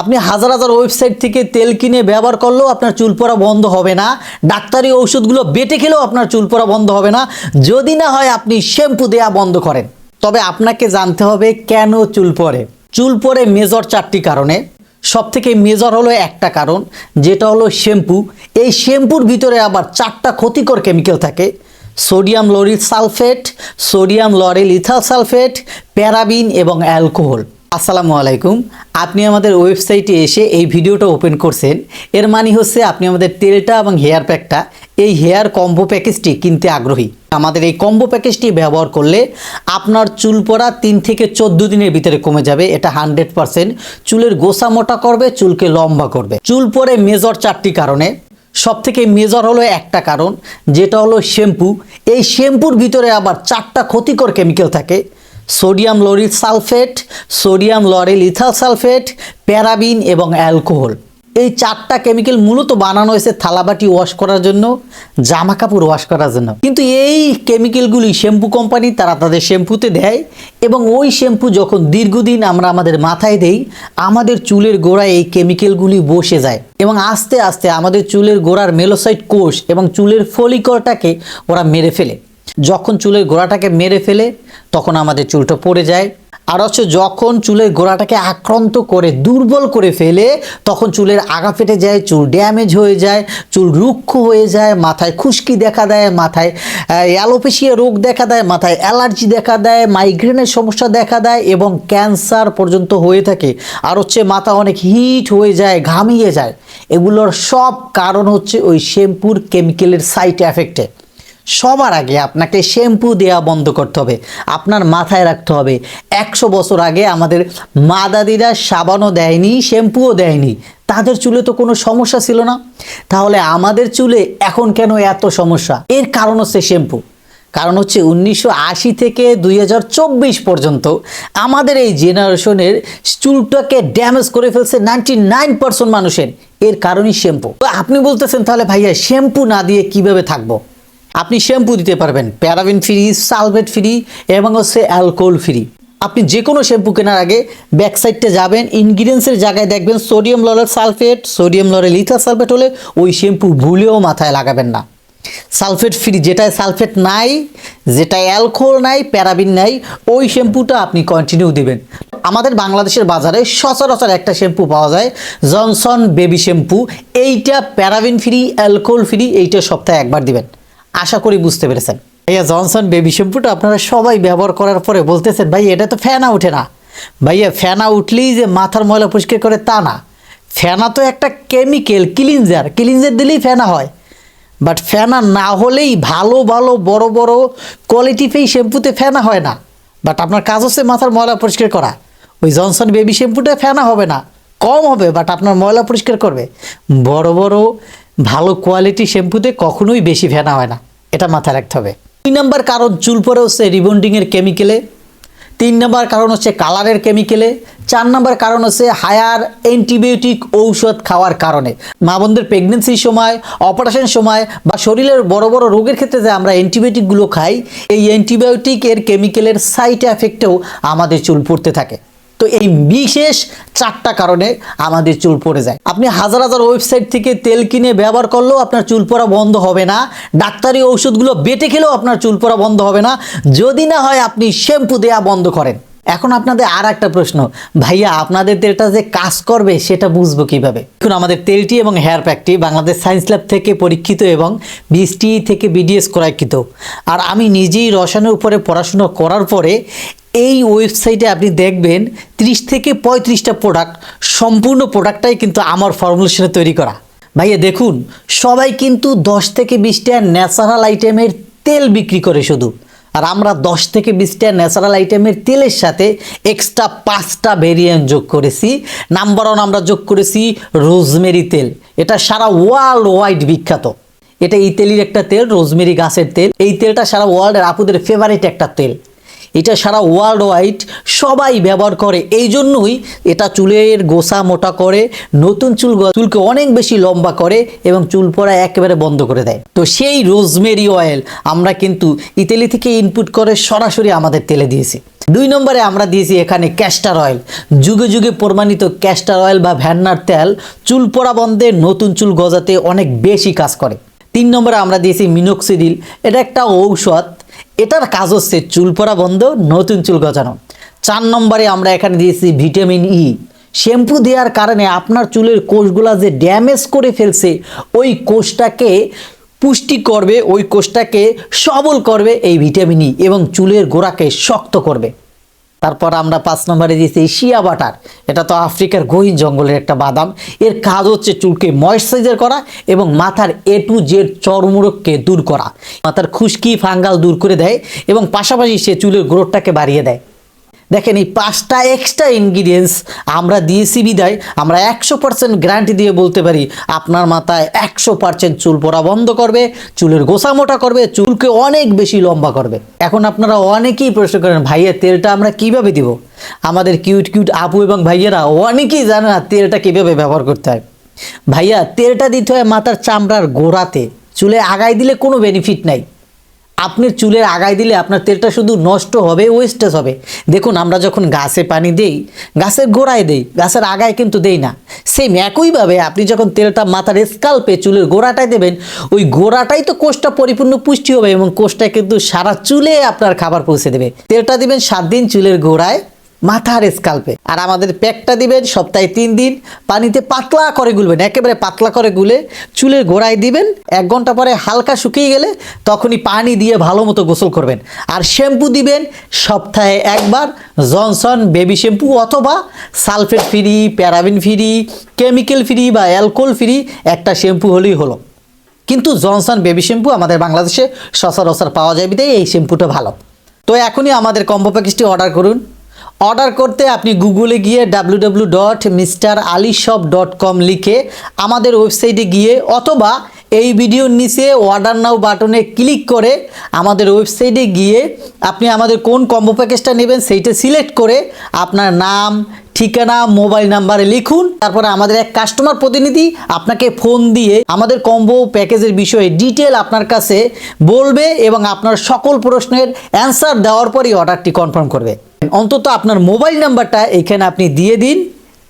আপনি হাজার হাজার ওয়েবসাইট থেকে তেল কিনে ব্যবহার করলেও আপনার চুল পড়া বন্ধ হবে না, ডাক্তারি ঔষধগুলো বেটে খেলেও আপনার চুল পড়া বন্ধ হবে না, যদি না হয় আপনি শ্যাম্পু দেওয়া বন্ধ করেন। তবে আপনাকে জানতে হবে কেন চুল পড়ে। চুল পড়ে মেজর 4টি কারণে। সবথেকে মেজর হলো একটা কারণ, যেটা হলো শ্যাম্পু। এই শ্যাম্পুর ভিতরে আবার 4টা ক্ষতিকর কেমিক্যাল থাকে: sodium lauryl sulphate, sodium lauryl ether sulphate, paraben এবং অ্যালকোহল। আসসালামু আলাইকুম। আপনি আমাদের ওয়েবসাইটে এসে এই ভিডিওটা ওপেন করছেন, এর মানে হচ্ছে আপনি আমাদের তেলটা এবং হেয়ার প্যাকটা, এই হেয়ার কম্বো প্যাকেজটি কিনতে আগ্রহী। আমাদের এই কম্বো প্যাকেজটি ব্যবহার করলে আপনার চুল পড়া 3 থেকে 14 দিনের ভিতরে কমে যাবে। এটা 100% চুলের গোছা মোটা করবে, চুলকে লম্বা করবে। চুল পড়ে মেজর 4টি কারণে। সবথেকে মেজর হলো একটা কারণ, যেটা হলো শ্যাম্পু। এই শ্যাম্পুর ভিতরে আবার 4টা ক্ষতিকর কেমিক্যাল থাকে: sodium lauryl sulphate, sodium lauryl ether sulphate, paraben এবং অ্যালকোহল। এই 4টা কেমিক্যাল মূলত বানানো হয়েছে থালাবাটি ওয়াশ করার জন্য, জামা কাপড় ওয়াশ করার জন্য। কিন্তু এই কেমিক্যালগুলি শ্যাম্পু কোম্পানি তারা তাদের শ্যাম্পুতে দেয়, এবং ওই শ্যাম্পু যখন দীর্ঘদিন আমরা আমাদের মাথায় দেই, আমাদের চুলের গোড়ায় এই কেমিক্যালগুলি বসে যায় এবং আস্তে আস্তে আমাদের চুলের গোড়ার মেলোসাইট কোষ এবং চুলের ফলিকলটাকে ওরা মেরে ফেলে। যখন চুলের গোড়াটাকে মেরে ফেলে তখন আমাদের চুলটা পড়ে যায়। আর হচ্ছে যখন চুলের গোড়াটাকে আক্রান্ত করে দুর্বল করে ফেলে, তখন চুলের আগা ফেটে যায়, চুল ড্যামেজ হয়ে যায়, চুল রুক্ষ হয়ে যায়, মাথায় খুশকি দেখা দেয়, মাথায় অ্যালোপেশিয়া রোগ দেখা দেয়, মাথায় অ্যালার্জি দেখা দেয়, মাইগ্রেনের সমস্যা দেখা দেয় এবং ক্যান্সার পর্যন্ত হয়ে থাকে। আর হচ্ছে মাথা অনেক হিট হয়ে যায়, ঘামিয়ে যায়। এগুলোর সব কারণ হচ্ছে ওই শ্যাম্পুর কেমিক্যালের সাইড এফেক্টে। সবার আগে আপনাকে শ্যাম্পু দেওয়া বন্ধ করতে হবে। আপনার মাথায় রাখতে হবে, 100 বছর আগে আমাদের মা দাদিরা সাবানও দেয়নি, শ্যাম্পুও দেয়নি, তাদের চুলে তো কোনো সমস্যা ছিল না। তাহলে আমাদের চুলে এখন কেন এত সমস্যা? এর কারণ হচ্ছে শ্যাম্পু। কারণ হচ্ছে 1980 থেকে 2024 পর্যন্ত আমাদের এই জেনারেশনের চুলটাকে ড্যামেজ করে ফেলছে 99% মানুষের। এর কারণই শ্যাম্পু। আপনি বলতেছেন তাহলে ভাইয়া শ্যাম্পু না দিয়ে কিভাবে থাকবো? আপনি শ্যাম্পু দিতে পারবেন প্যারাবিন ফ্রি, সালফেট ফ্রি এবং হচ্ছে অ্যালকোহল ফ্রি। আপনি যে কোনো শ্যাম্পু কেনার আগে ব্যাক সাইডে যাবেন, ইনগ্রিডিয়েন্টসের জায়গায় দেখবেন sodium lauryl sulphate, sodium lauryl ether sulphate হলে ওই শ্যাম্পু ভুলেও মাথায় লাগাবেন না। সালফেট ফ্রি, যেটায় সালফেট নাই, যেটায় অ্যালকোহল নাই, প্যারাবিন নাই, ওই শ্যাম্পুটা আপনি কন্টিনিউ দিবেন। আমাদের বাংলাদেশের বাজারে সচরাচর একটা শ্যাম্পু পাওয়া যায়, জনসন বেবি শ্যাম্পু। এইটা প্যারাবিন ফ্রি, অ্যালকোহল ফ্রি। এইটা সপ্তাহে একবার দিবেন। আশা করি বুঝতে পেরেছেন। ভাইয়া জনসন বেবি শ্যাম্পুটা আপনারা সবাই ব্যবহার করার পরে বলতেছেন, ভাই এটা তো ফেনা ওঠে না। ভাইয়া ফেনা উঠলেই যে মাথার ময়লা পরিষ্কার করে তা না। ফেনা তো একটা কেমিক্যাল ক্লিনজার, ক্লিনজার দিলেই ফেনা হয়। বাট ফেনা না হলেই ভালো ভালো বড় বড় কোয়ালিটিফাই শ্যাম্পুতে ফেনা হয় না। বাট আপনার কাজ হচ্ছে মাথার ময়লা পরিষ্কার করা। ওই জনসন বেবি শ্যাম্পুটা ফেনা হবে না, কম হবে, বাট আপনার ময়লা পরিষ্কার করবে। বড় বড় ভালো কোয়ালিটি শ্যাম্পুতে কখনোই বেশি ফেনা হয় না, এটা মাথায় রাখতে হবে। 2 নম্বর কারণ চুল পড়ে হচ্ছে রিবন্ডিংয়ের কেমিক্যালে। 3 নম্বর কারণ হচ্ছে কালারের কেমিক্যালে। 4 নম্বর কারণ হচ্ছে হায়ার অ্যান্টিবায়োটিক ঔষধ খাওয়ার কারণে। মা বোনদের প্রেগনেন্সির সময়, অপারেশনের সময় বা শরীরের বড় বড় রোগের ক্ষেত্রে যে আমরা অ্যান্টিবায়োটিকগুলো খাই, এই অ্যান্টিবায়োটিকের কেমিক্যালের সাইড এফেক্টেও আমাদের চুল পড়তে থাকে। তো এই বিশেষ 4টা কারণে আমাদের চুল পড়ে যায়। আপনি হাজার হাজার ওয়েবসাইট থেকে তেল কিনে ব্যবহার করলেও আপনার চুল পড়া বন্ধ হবে না, ডাক্তারি ঔষধগুলো বেটে খেলেও আপনার চুল পড়া বন্ধ হবে না, যদি না হয় আপনি শ্যাম্পু দেওয়া বন্ধ করেন। এখন আপনাদের আর একটা প্রশ্ন, ভাইয়া আপনাদের তেলটা যে কাজ করবে সেটা বুঝবো কিভাবে? এখন আমাদের তেলটি এবং হেয়ার প্যাকটি বাংলাদেশ সায়েন্স ল্যাব থেকে পরীক্ষিত এবং BSTE থেকে BDS করাকৃত। আর আমি নিজেই রসায়নের উপরে পড়াশোনা করার পরে এই ওয়েবসাইটে আপনি দেখবেন 30 থেকে 35টা প্রোডাক্ট, সম্পূর্ণ প্রোডাক্টটাই কিন্তু আমার ফর্মুলেশনে তৈরি করা। ভাইয়া দেখুন, সবাই কিন্তু 10 থেকে 20টা ন্যাচারাল আইটেমের তেল বিক্রি করে শুধু, আর আমরা 10 থেকে 20টা ন্যাচারাল আইটেমের তেলের সাথে এক্সট্রা 5টা ভেরিয়েন্ট যোগ করেছি। নাম্বার 1 আমরা যোগ করেছি রোজমেরি তেল। এটা সারা ওয়ার্ল্ড ওয়াইড বিখ্যাত। এটা ইতালির একটা তেল, রোজমেরি গাছের তেল। এই তেলটা সারা ওয়ার্ল্ডের আপুদের ফেভারিট একটা তেল। এটা সারা ওয়ার্ল্ড ওয়াইড সবাই ব্যবহার করে, এই জন্যই এটা চুলের গোছা মোটা করে, নতুন চুলকে অনেক বেশি লম্বা করে এবং চুল পড়া একেবারে বন্ধ করে দেয়। তো সেই রোজমেরি অয়েল আমরা কিন্তু ইতালি থেকে ইনপুট করে সরাসরি আমাদের তেলে দিয়েছি। 2 নম্বরে আমরা দিয়েছি এখানে ক্যাস্টর অয়েল। যুগে যুগে প্রমাণিত ক্যাস্টর অয়েল বা ভ্যান্নার তেল চুল পড়া বন্ধে, নতুন চুল গজাতে অনেক বেশি কাজ করে। 3 নম্বরে আমরা দিয়েছি মিনোক্সিডিল। এটা একটা ঔষধ, এটার কাজ হচ্ছে চুল পড়া বন্ধ, নতুন চুল গজানো। 4 নম্বরে আমরা এখানে দিয়েছি ভিটামিন ই। শ্যাম্পু দেওয়ার কারণে আপনার চুলের কোষগুলা যে ড্যামেজ করে ফেলছে ওই কোষটাকে পুষ্টি করবে, ওই কোষটাকে সবল করবে এই ভিটামিন ই এবং চুলের গোড়াকে শক্ত করবে। তারপর আমরা 5 নম্বরে দিয়েছি শিয়া বাটার। এটা তো আফ্রিকার গহীন জঙ্গলের একটা বাদাম। এর কাজ হচ্ছে চুলকে ময়েশ্চারাইজার করা এবং মাথার A to Z চর্মরোগকে দূর করা, মাথার খুশকি ফাঙ্গাল দূর করে দেয় এবং পাশাপাশি সে চুলের গ্রোথটাকে বাড়িয়ে দেয়। দেখেন এই 5টা এক্সট্রা ইনগ্রিডিয়েন্টস আমরা দিয়েছি বিদায় আমরা 100% গ্যারান্টি দিয়ে বলতে পারি আপনার মাথায় 100% চুল পড়া বন্ধ করবে, চুলের গোছা মোটা করবে, চুলকে অনেক বেশি লম্বা করবে। এখন আপনারা অনেকেই প্রশ্ন করেন, ভাইয়া তেলটা আমরা কিভাবে দিব? আমাদের কিউট কিউট আপু এবং ভাইয়েরা অনেকেই জানে না তেলটা কিভাবে ব্যবহার করতে হয়। ভাইয়া তেলটা দিতে হয় মাথার চামড়ার গোড়াতে, চুলে আগায় দিলে কোনো বেনিফিট নাই। আপনার চুলের আগায় দিলে আপনার তেলটা শুধু নষ্ট হবে, ওয়েস্টেজ হবে। দেখুন আমরা যখন গাছে পানি দেই, গাছের গোড়ায় দেই, গাছের আগায় কিন্তু দেই না। সেম একইভাবে আপনি যখন তেলটা মাথার স্কাল্পে চুলের গোড়াটায় দেবেন, ওই গোড়াটাই তো কোষটা পরিপূর্ণ পুষ্টি হবে এবং কোষটা কিন্তু সারা চুলে আপনার খাবার পৌঁছে দেবে। তেলটা দিবেন 7 দিন চুলের গোড়ায়, মাথার স্কাল্পে। আর আমাদের প্যাকটা দিবেন সপ্তাহে 3 দিন, পানিতে পাতলা করে গুলবেন, একেবারে পাতলা করে গুলে চুলের গোড়ায় দিবেন। 1 ঘন্টা পরে হালকা শুকিয়ে গেলে তখনই পানি দিয়ে ভালো মতো গোসল করবেন। আর শ্যাম্পু দিবেন সপ্তাহে 1 বার, জনসন বেবি শ্যাম্পু অথবা sulphate free, paraben free, chemical free বা অ্যালকোহল ফ্রি একটা শ্যাম্পু হলেই হলো। কিন্তু জনসন বেবি শ্যাম্পু আমাদের বাংলাদেশে সচরাচর পাওয়া যায় বিধায় এই শ্যাম্পুটা ভালো। তো এখনই আমাদের কম্বো প্যাকেজটি অর্ডার করুন। অর্ডার করতে আপনি গুগলে গিয়ে www.mralishop.com লিখে আমাদের ওয়েবসাইটে গিয়ে অথবা এই ভিডিওর নিচে অর্ডার নাও বাটনে ক্লিক করে আমাদের ওয়েবসাইটে গিয়ে আপনি আমাদের কোন কম্বো প্যাকেজটা নেবেন সেইটা সিলেক্ট করে আপনার নাম, ঠিকানা, মোবাইল নাম্বারে লিখুন। তারপরে আমাদের এক কাস্টমার প্রতিনিধি আপনাকে ফোন দিয়ে আমাদের কম্বো প্যাকেজের বিষয়ে ডিটেল আপনার কাছে বলবে এবং আপনার সকল প্রশ্নের অ্যান্সার দেওয়ার পরই অর্ডারটি কনফার্ম করবে। অন্তত আপনার মোবাইল নাম্বারটা এখানে আপনি দিয়ে দিন।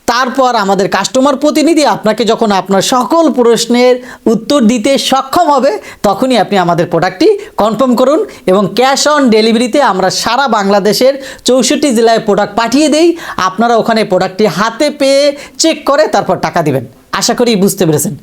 তারপর আমাদের কাস্টমার প্রতিনিধি আপনাকে যখন আপনার সকল প্রশ্নের উত্তর দিতে সক্ষম হবে তখনই আপনি আমাদের প্রোডাক্টটি কনফার্ম করুন এবং ক্যাশ অন ডেলিভারিতে আমরা সারা বাংলাদেশের 64 জেলায় প্রোডাক্ট পাঠিয়ে দেই। আপনারা ওখানে প্রোডাক্টটি হাতে পেয়ে চেক করে তারপর টাকা দিবেন। আশা করি বুঝতে পেরেছেন।